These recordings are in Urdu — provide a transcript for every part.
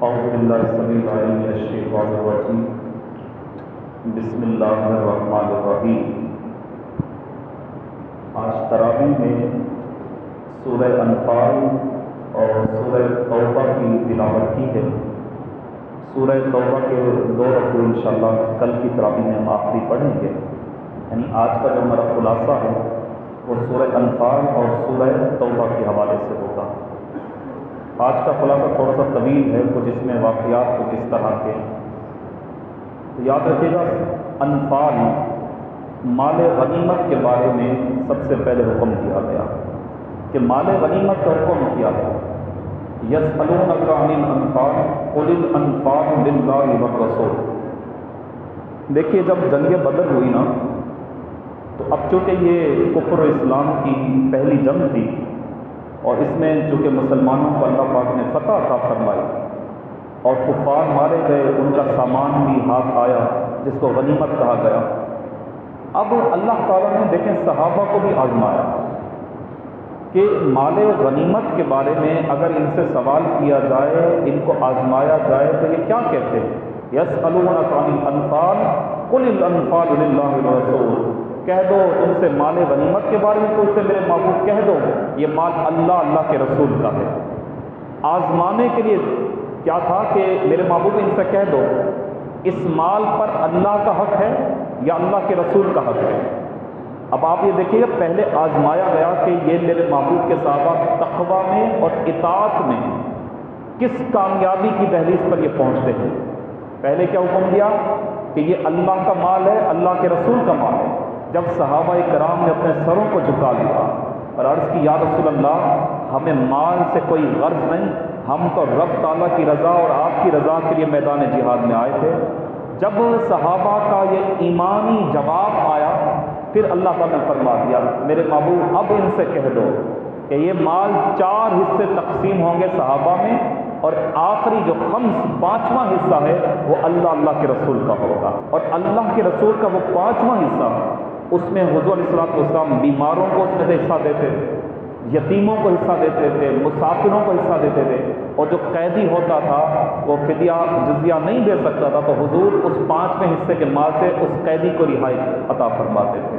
اعوذ باللہ السمیع العلیم من الشیطان الرجیم بسم اللہ الرحمن الرحیم۔ آج تراویح میں سورہ انفال اور سورہ توبہ کی تلاوت کی ہے۔ سورہ توبہ کے 2 رکوع انشاءاللہ کل کی تراویح میں ہم آخری پڑھیں گے، یعنی آج کا جو ہمارا خلاصہ ہے وہ سورہ انفال اور سورہ توبہ کے حوالے سے ہوگا۔ آج کا خلاصہ تھوڑا سا طویل ہے، کچھ اس میں واقعات کچھ اس طرح کے، تو یاد رکھیے گا انفال مال غنیمت کے بارے میں سب سے پہلے حکم دیا گیا کہ مال غنیمت کا حکم کیا ہے۔ یسألونک عن الانفال قل الانفال للہ والرسول۔ دیکھیے جب جنگ بدر ہوئی نا، تو اب چونکہ یہ کفر و اسلام کی پہلی جنگ تھی اور اس میں چونکہ مسلمانوں کو اللہ پاک نے فتح عطا فرمائی اور کفار مارے گئے، ان کا سامان بھی ہاتھ آیا جس کو غنیمت کہا گیا۔ اب اللہ تعالیٰ نے دیکھیں صحابہ کو بھی آزمایا کہ مال غنیمت کے بارے میں اگر ان سے سوال کیا جائے، ان کو آزمایا جائے تو یہ کیا کہتے ہیں؟ یسألونک عن الانفال قل الانفال للہ والرسول۔ کہہ دو تم سے مال غنیمت کے بارے میں پوچھتے میرے محبوب، کہہ دو یہ مال اللہ کے رسول کا ہے۔ آزمانے کے لیے کیا تھا کہ میرے محبوب ان سے کہہ دو اس مال پر اللہ کا حق ہے یا اللہ کے رسول کا حق ہے۔ اب آپ یہ دیکھیے پہلے آزمایا گیا کہ یہ میرے محبوب کے صحابہ تقویٰ میں اور اطاعت میں کس کامیابی کی دہلیز پر یہ پہنچتے ہیں۔ پہلے کیا حکم دیا کہ یہ اللہ کا مال ہے، اللہ کے رسول کا مال ہے۔ جب صحابہ کرام نے اپنے سروں کو جھکا لیا اور عرض کی یا رسول اللہ ہمیں مال سے کوئی غرض نہیں، ہم تو رب تعالیٰ کی رضا اور آپ کی رضا کے لیے میدان جہاد میں آئے تھے۔ جب صحابہ کا یہ ایمانی جواب آیا پھر اللہ تعالیٰ نے فرما دیا میرے محبوب اب ان سے کہہ دو کہ یہ مال 4 حصے تقسیم ہوں گے صحابہ میں، اور آخری جو پانچواں حصہ ہے وہ اللہ کے رسول کا ہوگا، اور اللہ کے رسول کا وہ 5واں حصہ اس میں حضور علیہ السلام بیماروں کو اس میں سے حصہ دیتے تھے، یتیموں کو حصہ دیتے تھے، مسافروں کو حصہ دیتے تھے، اور جو قیدی ہوتا تھا وہ فدیہ جزیہ نہیں دے سکتا تھا تو حضور اس 5ویں حصے کے مال سے اس قیدی کو رہائی عطا فرماتے تھے۔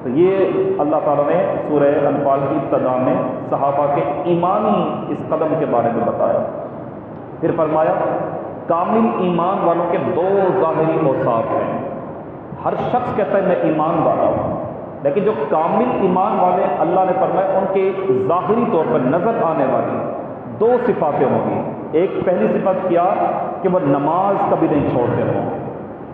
تو یہ اللہ تعالیٰ نے سورہ انفال کی ابتدا میں صحابہ کے ایمانی اس قدم کے بارے میں بتایا۔ پھر فرمایا کامل ایمان والوں کے 2 ظاہری اوصاف ہیں۔ ہر شخص کہتا ہے میں ایمان والا ہوں، لیکن جو کامل ایمان والے اللہ نے فرمایا ان کے ظاہری طور پر نظر آنے والی 2 صفاتیں ہوں گی۔ ایک پہلی صفت کیا کہ وہ نماز کبھی نہیں چھوڑتے ہوں گے،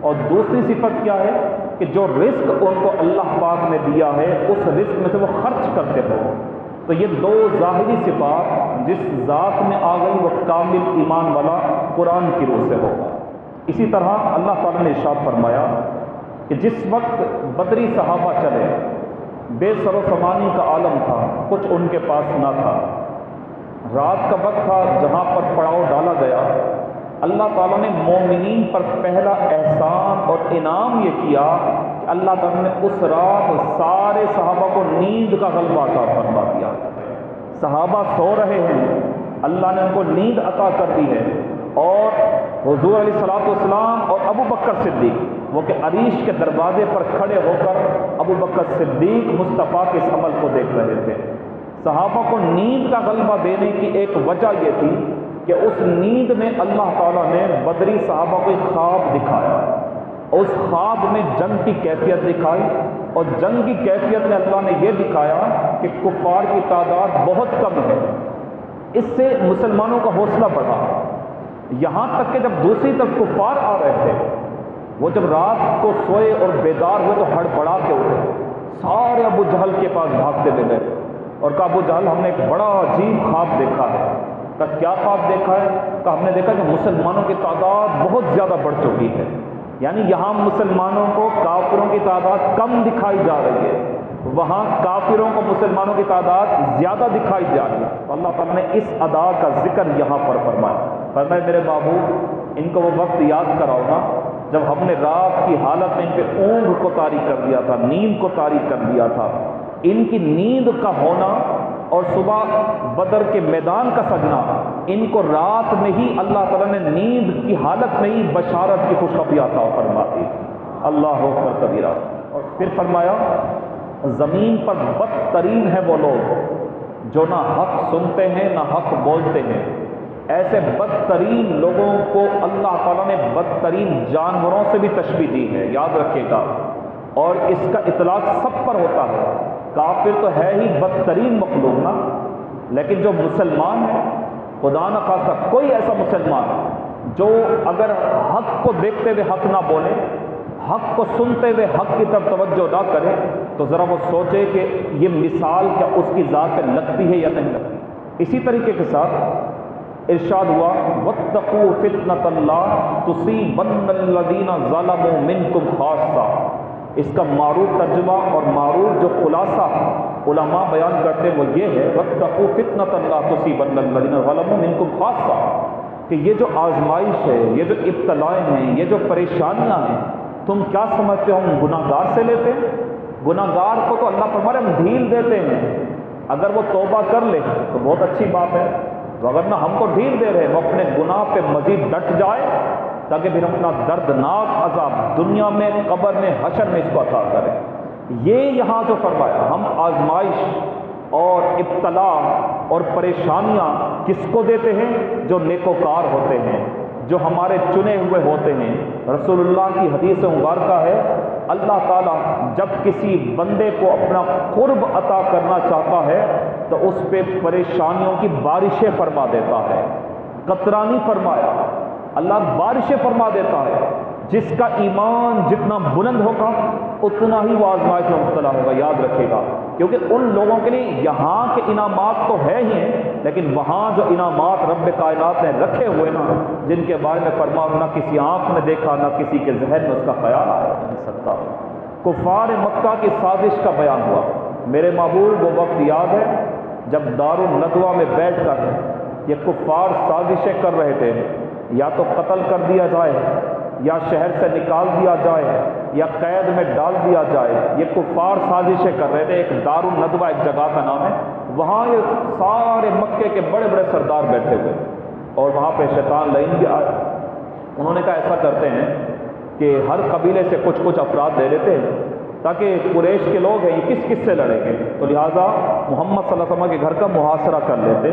اور دوسری صفت کیا ہے کہ جو رزق ان کو اللہ پاک نے دیا ہے اس رزق میں سے وہ خرچ کرتے ہوں۔ تو یہ 2 ظاہری صفات جس ذات میں آ گئی وہ کامل ایمان والا قرآن کی روح سے ہوگا۔ اسی طرح اللہ تعالیٰ نے ارشاد فرمایا کہ جس وقت بدری صحابہ چلے بے سر و سامانی کا عالم تھا، کچھ ان کے پاس نہ تھا، رات کا وقت تھا جہاں پر پڑاؤ ڈالا گیا، اللہ تعالیٰ نے مومنین پر پہلا احسان اور انعام یہ کیا کہ اللہ تعالیٰ نے اس رات سارے صحابہ کو نیند کا غلبہ عطا فرما دیا۔ صحابہ سو رہے ہیں، اللہ نے ان کو نیند عطا کر دی ہے، اور حضور علیہ السلام اور ابو بکر صدیق وہ کہ عریش کے دروازے پر کھڑے ہو کر ابو بکر صدیق مصطفیٰ کے اس عمل کو دیکھ رہے تھے۔ صحابہ کو نیند کا غلبہ دینے کی ایک وجہ یہ تھی کہ اس نیند میں اللہ تعالیٰ نے بدری صحابہ کو ایک خواب دکھایا، اس خواب میں جنگ کی کیفیت دکھائی، اور جنگ کی کیفیت میں اللہ نے یہ دکھایا کہ کفار کی تعداد بہت کم ہے۔ اس سے مسلمانوں کا حوصلہ بڑھا، یہاں تک کہ جب دوسری طرف کفار آ رہے تھے وہ جب رات کو سوئے اور بیدار ہوئے تو ہڑبڑا کے اٹھے، سارے ابو جہل کے پاس بھاگتے ہوئے گئے اور کہا ابو جہل ہم نے ایک بڑا عجیب خواب دیکھا ہے۔ کہا کیا خواب دیکھا ہے؟ کہا ہم نے دیکھا کہ مسلمانوں کی تعداد بہت زیادہ بڑھ چکی ہے، یعنی یہاں مسلمانوں کو کافروں کی تعداد کم دکھائی جا رہی ہے، وہاں کافروں کو مسلمانوں کی تعداد زیادہ دکھائی جا رہی ہے۔ تو اللہ تعالیٰ نے اس ادا کا ذکر یہاں پر فرمایا میرے محبوب ان کو وہ وقت یاد کراؤ نا جب ہم نے رات کی حالت میں ان پہ اونگ کو طاری کر دیا تھا، نیند کو طاری کر دیا تھا۔ ان کی نیند کا ہونا اور صبح بدر کے میدان کا سجنا، ان کو رات میں ہی اللہ تعالیٰ نے نیند کی حالت میں ہی بشارت کی خوشخبری عطا فرماتی تھی۔ اللہ اکبر کبیرہ۔ اور پھر فرمایا زمین پر بدترین ہے وہ لوگ جو نہ حق سنتے ہیں نہ حق بولتے ہیں۔ ایسے بدترین لوگوں کو اللہ تعالیٰ نے بدترین جانوروں سے بھی تشبیہ دی ہے، یاد رکھیے گا۔ اور اس کا اطلاق سب پر ہوتا ہے، کافر تو ہے ہی بدترین مخلوق نا، لیکن جو مسلمان ہے، خدا نہ خواستہ کوئی ایسا مسلمان جو اگر حق کو دیکھتے ہوئے حق نہ بولے، حق کو سنتے ہوئے حق کی طرف توجہ نہ کرے، تو ذرا وہ سوچے کہ یہ مثال کیا اس کی ذات پہ لگتی ہے یا نہیں لگتی۔ اسی طریقے کے ساتھ ارشاد ہوا واتقوا فتنۃ لا تصیبن الذین ظلموا منکم خاصہ۔ اس کا معروف ترجمہ اور معروف جو خلاصہ علماء بیان کرتے ہیں وہ یہ ہے واتقوا فتنۃ لا تصیبن الذین ظلموا منکم خاصہ، کہ یہ جو آزمائش ہے، یہ جو ابتلائیں ہیں، یہ جو پریشانیاں ہیں، تم کیا سمجھتے ہو ہم گناہ گار سے لیتے ہیں؟ گناہ گار کو تو اللہ فرما رہے ہم ڈھیل دیتے ہیں، اگر وہ توبہ کر لے تو بہت اچھی بات ہے، تو اگر نہ ہم کو ڈھیل دے رہے وہ اپنے گناہ پہ مزید ڈٹ جائے تاکہ پھر اپنا دردناک عذاب دنیا میں، قبر میں، حشر میں اس کو عطا کرے۔ یہ یہاں جو فرمایا ہم آزمائش اور ابتلا اور پریشانیاں کس کو دیتے ہیں؟ جو نیکوکار ہوتے ہیں، جو ہمارے چنے ہوئے ہوتے ہیں۔ رسول اللہ کی حدیث مبارکہ ہے اللہ تعالیٰ جب کسی بندے کو اپنا قرب عطا کرنا چاہتا ہے تو اس پہ پریشانیوں کی بارشیں فرما دیتا ہے، قطرہ نہیں فرمایا، اللہ بارشیں فرما دیتا ہے۔ جس کا ایمان جتنا بلند ہوگا اتنا ہی وہ آزمائش میں مبتلا ہوگا، یاد رکھے گا، کیونکہ ان لوگوں کے لیے یہاں کے انعامات تو ہے ہی ہیں، لیکن وہاں جو انعامات رب کائنات نے رکھے ہوئے نا، جن کے بارے میں فرما نہ کسی آنکھ نے دیکھا نہ کسی کے ذہن میں اس کا خیال آیا نہیں سکتا۔ کفار مکہ کی سازش کا بیان ہوا۔ میرے محبوب وہ وقت یاد ہے جب دار الندوہ میں بیٹھ کر یہ کفار سازشیں کر رہے تھے، یا تو قتل کر دیا جائے، یا شہر سے نکال دیا جائے، یا قید میں ڈال دیا جائے۔ یہ کفار سازشیں کر رہے تھے۔ ایک دار الندوہ ایک جگہ کا نام ہے، وہاں یہ سارے مکے کے بڑے بڑے سردار بیٹھے ہوئے، اور وہاں پہ شیطان لعین بھی آئے۔ انہوں نے کہا ایسا کرتے ہیں کہ ہر قبیلے سے کچھ کچھ افراد لے لیتے ہیں تاکہ قریش کے لوگ ہیں یہ کس کس سے لڑیں گے، تو لہٰذا محمد صلی اللہ علیہ وسلم کے گھر کا محاصرہ کر لیتے،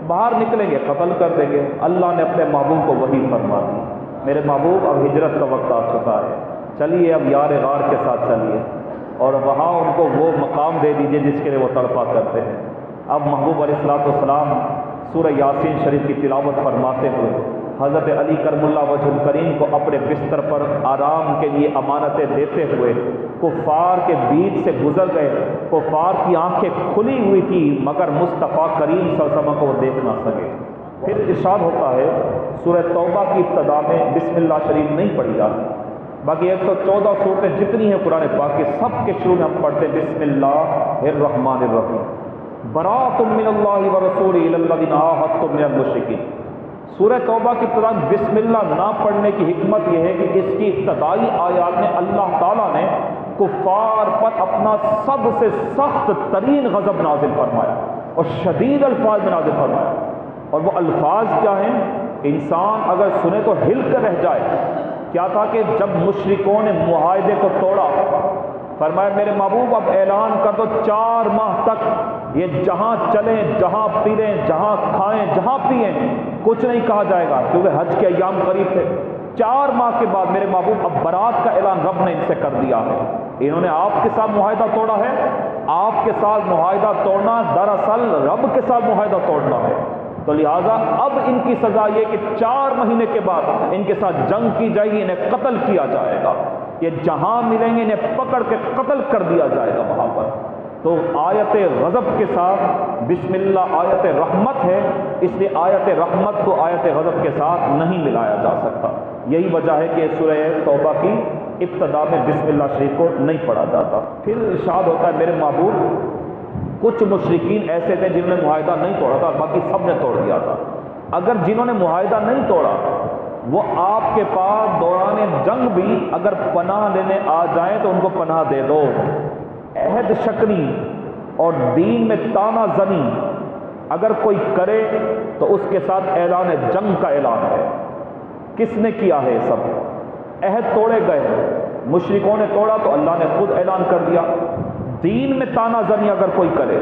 باہر نکلیں گے قتل کر دیں گے۔ اللہ نے اپنے محبوب کو وحی فرما دی، میرے محبوب اب ہجرت کا وقت آ چکا ہے، چلیے اب یار غار کے ساتھ چلیے اور وہاں ان کو وہ مقام دے دیجئے جس کے لیے وہ تڑپا کرتے ہیں۔ اب محبوب علیہ الصلوۃ والسلام سورہ یاسین شریف کی تلاوت فرماتے ہوئے حضرت علی کرم اللہ وجہ الکریم کو اپنے بستر پر آرام کے لیے امانتیں دیتے ہوئے کفار کے بیچ سے گزر گئے۔ کفار کی آنکھیں کھلی ہوئی تھی مگر مصطفیٰ کریم صلی اللہ علیہ وسلم کو وہ دیکھ نہ سکے۔ پھر ارشاد ہوتا ہے سورہ توبہ کی ابتدا میں بسم اللہ شریف نہیں پڑھی جاتی، باقی 114 صورتیں جتنی ہیں قرآن پاک کے سب کے شروع میں ہم پڑھتے بسم اللہ الرحمن الرحیم، براءۃ من اللہ ورسولہ الی الذین عاہدتم من المشرکین۔ سورہ توبہ کی ابتدا بسم اللہ نہ پڑھنے کی حکمت یہ ہے کہ اس کی ابتدائی آیات میں اللہ تعالیٰ نے کفار پر اپنا سب سے سخت ترین غضب نازل فرمایا اور شدید الفاظ میں نازل فرمایا، اور وہ الفاظ کیا ہیں انسان اگر سنے تو ہل کر رہ جائے۔ کیا تھا کہ جب مشرکوں نے معاہدے کو توڑا، فرمایا میرے محبوب اب اعلان کر دو 4 ماہ تک یہ جہاں چلیں، جہاں پیلیں، جہاں کھائیں، جہاں پئیں، کچھ نہیں کہا جائے گا، کیونکہ حج کے ایام قریب تھے۔ 4 ماہ کے بعد میرے محبوب اب برات کا اعلان رب نے ان سے کر دیا ہے۔ انہوں نے آپ کے ساتھ معاہدہ توڑا ہے، آپ کے ساتھ معاہدہ توڑنا دراصل رب کے ساتھ معاہدہ توڑنا ہے، تو لہٰذا اب ان کی سزا یہ کہ 4 مہینے کے بعد ان کے ساتھ جنگ کی جائے گی، انہیں قتل کیا جائے گا، یہ جہاں ملیں گے انہیں پکڑ کے قتل کر دیا جائے گا وہاں پر۔ تو آیت غضب کے ساتھ بسم اللہ آیت رحمت ہے، اس لیے آیت رحمت کو آیت غضب کے ساتھ نہیں ملایا جا سکتا۔ یہی وجہ ہے کہ سورہ توبہ کی ابتدا میں بسم اللہ شریف کو نہیں پڑھا جاتا۔ پھر ارشاد ہوتا ہے میرے محبوب کچھ مشرکین ایسے تھے جنہوں نے معاہدہ نہیں توڑا تھا، باقی سب نے توڑ دیا تھا۔ اگر جنہوں نے معاہدہ نہیں توڑا وہ آپ کے پاس دوران جنگ بھی اگر پناہ لینے آ جائیں تو ان کو پناہ دے دو۔ عہد شکنی اور دین میں تانا زنی اگر کوئی کرے تو اس کے ساتھ اعلان جنگ کا اعلان ہے۔ کس نے کیا ہے یہ سب؟ عہد توڑے گئے، مشرکوں نے توڑا تو اللہ نے خود اعلان کر دیا۔ دین میں تانا زنی اگر کوئی کرے،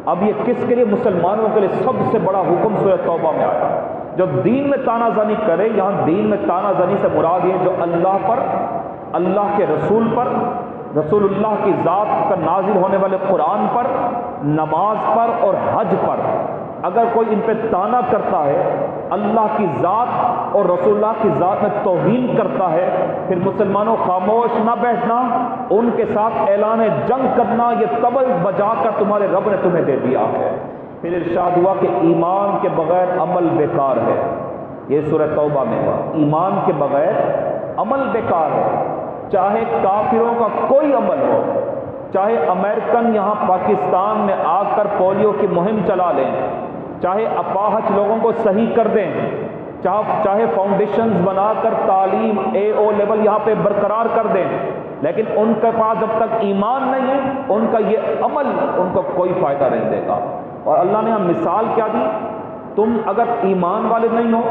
اب یہ کس کے لیے؟ مسلمانوں کے لیے سب سے بڑا حکم سورہ توبہ میں آیا۔ جو دین میں تانا زنی کرے، یہاں دین میں تانا زنی سے مراد یہ جو اللہ پر، اللہ کے رسول پر، رسول اللہ کی ذات پر نازل ہونے والے قرآن پر، نماز پر اور حج پر اگر کوئی ان پہ تانا کرتا ہے، اللہ کی ذات اور رسول اللہ کی ذات میں توہین کرتا ہے، پھر مسلمانوں خاموش نہ بیٹھنا، ان کے ساتھ اعلان جنگ کرنا، یہ طبل بجا کر تمہارے رب نے تمہیں دے دیا ہے۔ پھر ارشاد ہوا کہ ایمان کے بغیر عمل بیکار ہے۔ یہ سورہ توبہ میں ہوا، ایمان کے بغیر عمل بیکار ہے۔ چاہے کافروں کا کوئی عمل ہو، چاہے امریکن یہاں پاکستان میں آ کر پولیو کی مہم چلا لیں، چاہے اپاہج لوگوں کو صحیح کر دیں، چاہے فاؤنڈیشنز بنا کر تعلیم AO لیول یہاں پہ برقرار کر دیں، لیکن ان کے پاس جب تک ایمان نہیں ہے، ان کا یہ عمل ان کو کوئی فائدہ نہیں دے گا۔ اور اللہ نے ہم مثال کیا دی؟ تم اگر ایمان والے نہیں ہو،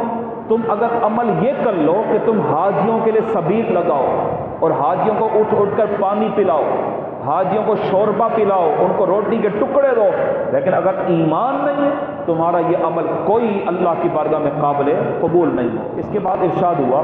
تم اگر عمل یہ کر لو کہ تم حاجیوں کے لیے سبیل لگاؤ اور حاجیوں کو اٹھ اٹھ کر پانی پلاؤ، حاجیوں کو شوربہ پلاؤ، ان کو روٹی کے ٹکڑے دو، لیکن اگر ایمان نہیں ہے تمہارا یہ عمل کوئی اللہ کی بارگاہ میں قابل قبول نہیں ہو۔ اس کے بعد ارشاد ہوا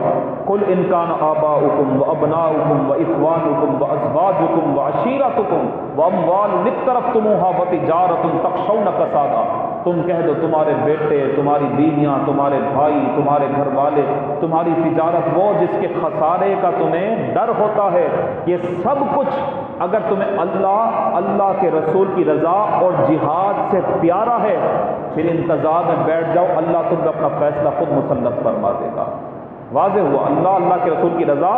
قل ان کان آباؤکم وابناؤکم واخوانکم وازواجکم وعشیرتکم واموال اقترفتموها وتجارۃ تخشون کسادها، تم کہہ دو تمہارے بیٹے، تمہاری بیویاں، تمہارے بھائی، تمہارے گھر والے، تمہاری تجارت وہ جس کے خسارے کا تمہیں ڈر ہوتا ہے، یہ سب کچھ اگر تمہیں اللہ کے رسول کی رضا اور جہاد سے پیارا ہے، پھر انتظار میں بیٹھ جاؤ، اللہ تم کو اپنا فیصلہ خود مسلط فرما دے گا۔ واضح ہوا اللہ کے رسول کی رضا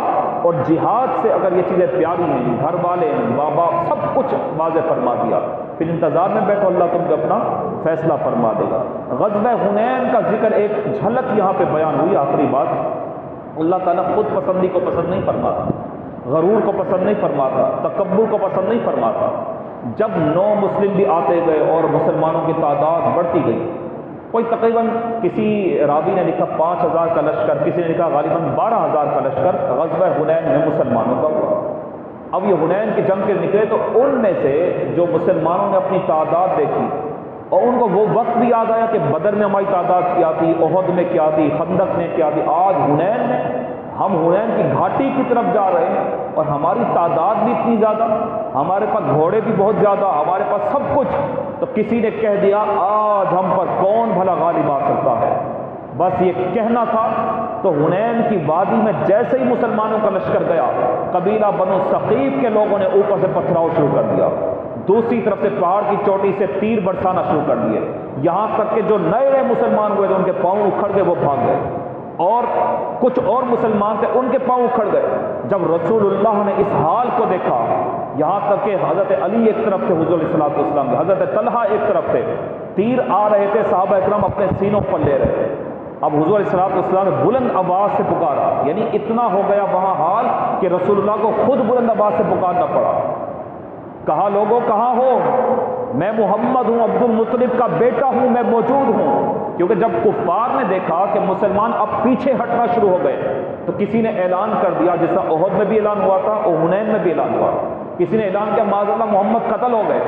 اور جہاد سے اگر یہ چیزیں پیاری ہیں، گھر والے ہیں، ماں باپ، سب کچھ واضح فرما دیا، پھر انتظار میں بیٹھو، اللہ تم کو اپنا فیصلہ فرما دے گا۔ غزوہ حنین کا ذکر ایک جھلک یہاں پہ بیان ہوئی۔ آخری بات، اللہ تعالیٰ خود پسندی کو پسند نہیں فرماتا، غرور کو پسند نہیں فرماتا، تکبر کو پسند نہیں فرماتا۔ جب 9 مسلم بھی آتے گئے اور مسلمانوں کی تعداد بڑھتی گئی، کوئی تقریباً کسی راوی نے لکھا 5000 کا لشکر، کسی نے لکھا غالباً 12000 کا لشکر غزوہ حنین میں مسلمانوں کا ہوا۔ اب یہ حنین کی جنگ کے نکلے تو ان میں سے جو مسلمانوں نے اپنی تعداد دیکھی اور ان کو وہ وقت بھی یاد آیا کہ بدر میں ہماری تعداد کیا تھی، احد میں کیا تھی، خندق میں کیا تھی، آج حنین میں ہم حنین کی گھاٹی کی طرف جا رہے ہیں اور ہماری تعداد بھی اتنی زیادہ، ہمارے پاس گھوڑے بھی بہت زیادہ، ہمارے پاس سب کچھ، تو کسی نے کہہ دیا آج ہم پر کون بھلا غالب آ سکتا ہے۔ بس یہ کہنا تھا تو حنین کی وادی میں جیسے ہی مسلمانوں کا لشکر گیا، قبیلہ بنو ثقیف کے لوگوں نے اوپر سے پتھراؤ شروع کر دیا، دوسری طرف سے پہاڑ کی چوٹی سے تیر برسانا شروع کر دیے، یہاں تک کہ جو نئے مسلمان ہوئے تھے ان کے پاؤں اکھڑ گئے، وہ بھاگ گئے، اور کچھ اور مسلمان تھے ان کے پاؤں اکھڑ گئے۔ جب رسول اللہ نے اس حال کو دیکھا، یہاں تک کہ حضرت علی ایک طرف تھے، حضور علیہ السلام کے، حضرت طلحہ ایک طرف تھے، تیر آ رہے تھے، صحابہ اکرام اپنے سینوں پر لے رہے تھے۔ اب حضور علیہ السلام نے بلند آواز سے پکارا، یعنی اتنا ہو گیا وہاں حال کہ رسول اللہ کو خود بلند آواز سے پکارنا پڑا۔ کہا لوگوں کہاں ہو؟ میں محمد ہوں، عبد المطلب کا بیٹا ہوں، میں موجود ہوں۔ کیونکہ جب کفار نے دیکھا کہ مسلمان اب پیچھے ہٹنا شروع ہو گئے تو کسی نے اعلان کر دیا، جس طرح احد میں بھی اعلان ہوا تھا اور حنین میں بھی اعلان ہوا، کسی نے اعلان کیا معاذ اللہ محمد قتل ہو گئے۔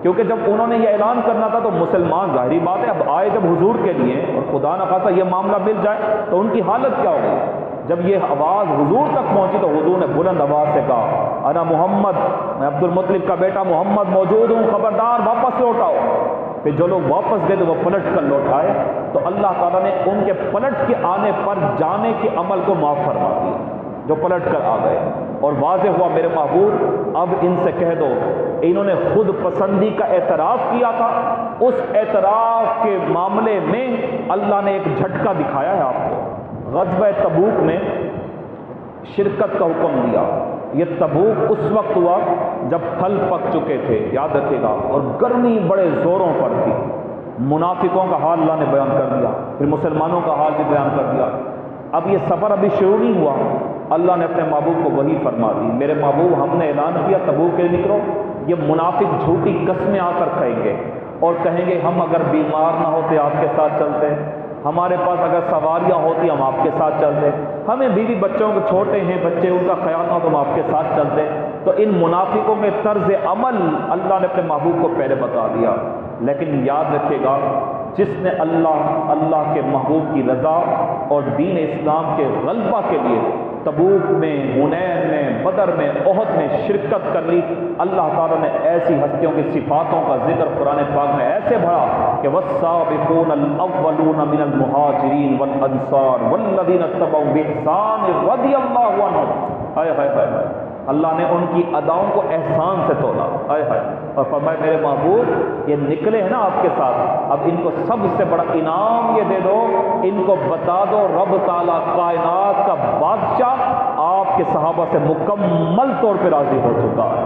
کیونکہ جب انہوں نے یہ اعلان کرنا تھا تو مسلمان ظاہری بات ہے اب آئے جب حضور کے لیے اور خدا نہ خواستہ یہ معاملہ مل جائے تو ان کی حالت کیا ہو گئی۔ جب یہ آواز حضور تک پہنچی تو حضور نے بلند آواز سے کہا انا محمد، میں عبد المطلب کا بیٹا محمد موجود ہوں، خبردار واپس لوٹ آؤ۔ پھر جو لوگ واپس گئے تو وہ پلٹ کر لوٹ آئے تو اللہ تعالیٰ نے ان کے پلٹ کے آنے پر جانے کے عمل کو معاف فرما دیا، جو پلٹ کر آ گئے۔ اور واضح ہوا میرے محبوب اب ان سے کہہ دو، انہوں نے خود پسندی کا اعتراف کیا تھا، اس اعتراف کے معاملے میں اللہ نے ایک جھٹکا دکھایا ہے آپ کو۔ غزوہ تبوک میں شرکت کا حکم دیا۔ یہ تبوک اس وقت ہوا جب پھل پک چکے تھے، یاد رکھے گا، اور گرمی بڑے زوروں پر تھی۔ منافقوں کا حال اللہ نے بیان کر دیا، پھر مسلمانوں کا حال بھی بیان کر دیا۔ اب یہ سفر ابھی شروع نہیں ہوا، اللہ نے اپنے محبوب کو وہی فرما دی، میرے محبوب ہم نے اعلان کیا تبوک کے لیے نکلو، یہ منافق جھوٹی قسمیں آ کر کہیں گے اور کہیں گے ہم اگر بیمار نہ ہوتے آپ کے ساتھ چلتے، ہمارے پاس اگر سواریاں ہوتی ہم آپ کے ساتھ چلتے، ہمیں بیوی بچوں کو چھوٹے ہیں بچے ان کا خیال نہ ہو تو ہم آپ کے ساتھ چلتے۔ تو ان منافقوں کے طرز عمل اللہ نے اپنے محبوب کو پہلے بتا دیا، لیکن یاد رکھیے گا جس نے اللہ کے محبوب کی رضا اور دین اسلام کے غلبہ کے لیے تبوک میں، حنین میں، بدر میں، احد میں شرکت کر لی، اللہ تعالیٰ نے ایسی ہستیوں کی صفاتوں کا ذکر قرآن پاک میں ایسے بڑھا کہ والسابقون الاولون من المہاجرین والانصار والذین اتبعوا بإحسان رضی اللہ عنہم، ہائے ہائے ہائے ہائے، اللہ نے ان کی اداؤں کو احسان سے تولا، ہائے ہائے، اور فرمایا میرے محبوب یہ نکلے ہیں نا آپ کے ساتھ، اب ان کو سب سے بڑا انعام یہ دے دو، ان کو بتا دو رب تعالیٰ کائنات کا بادشاہ آپ کے صحابہ سے مکمل طور پہ راضی ہو چکا ہے۔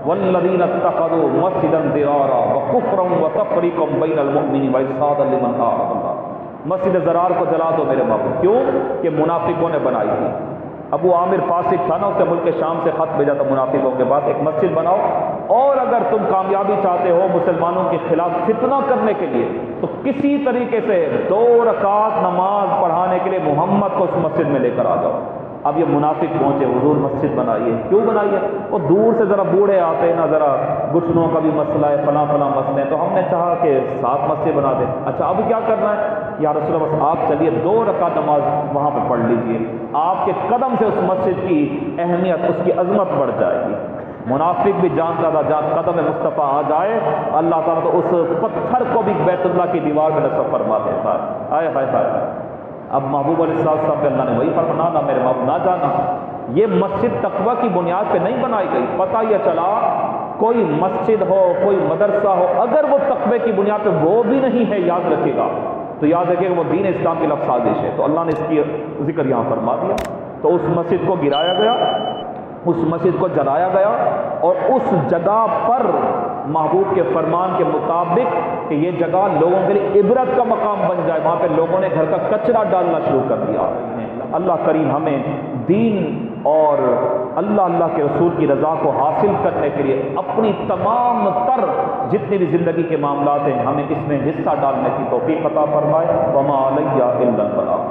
والذین اتخذوا مسجدا ضرارا وکفرا وتفریقا بین المؤمنین وارصادا لمن حارب اللہ، مسجد ضرار کو جلا دو میرے محبوب، کیوں کہ منافقوں نے بنائی تھی۔ ابو عامر فاسق تھا نا، اسے ملک شام سے خط بھیجا تھا منافقوں کے پاس، ایک مسجد بناؤ اور اگر تم کامیابی چاہتے ہو مسلمانوں کے خلاف فتنہ کرنے کے لیے تو کسی طریقے سے 2 رکعت نماز پڑھانے کے لیے محمد کو اس مسجد میں لے کر آ جاؤ۔ اب یہ منافق پہنچے، حضور مسجد بنائیے، کیوں بنائیے؟ وہ دور سے ذرا بوڑھے آتے ہیں نا، ذرا گھٹنوں کا بھی مسئلہ ہے، فلاں فلاں مسئلے ہیں، تو ہم نے چاہا کہ ساتھ مسجد بنا دیں۔ اچھا اب کیا کرنا ہے؟ یا رسول اللہ بس آپ چلیے 2 رکعت نماز وہاں پہ پڑھ لیجئے، آپ کے قدم سے اس مسجد کی اہمیت، اس کی عظمت بڑھ جائے گی۔ منافق بھی جانتا تھا جہاں قدم مصطفیٰ آ جائے اللہ تعالیٰ تو اس پتھر کو بھی بیت اللہ کی دیوار میں نصب فرما دیتا ہے۔ ہائے ہائے ہائے، اب محبوب علیہ السلام پہ اللہ نے وہی فرمانا نہ میرے محبوب نہ جانا، یہ مسجد تقویٰ کی بنیاد پہ نہیں بنائی گئی۔ پتہ یہ چلا کوئی مسجد ہو، کوئی مدرسہ ہو، اگر وہ تقوی کی بنیاد پہ وہ بھی نہیں ہے، یاد رکھے گا تو یاد رکھے گا وہ دین اسلام کی لفظ سازش ہے، تو اللہ نے اس کی ذکر یہاں فرما دیا۔ تو اس مسجد کو گرایا گیا، اس مسجد کو جلایا گیا، اور اس جگہ پر محبوب کے فرمان کے مطابق کہ یہ جگہ لوگوں کے لیے عبرت کا مقام بن جائے، وہاں پہ لوگوں نے گھر کا کچرا ڈالنا شروع کر دیا۔ اللہ کریم ہمیں دین اور اللہ کے رسول کی رضا کو حاصل کرنے کے لیے اپنی تمام تر جتنے بھی زندگی کے معاملات ہیں ہمیں اس میں حصہ ڈالنے کی توفیق عطا فرمائے۔ وما علیہ الا البلاغ۔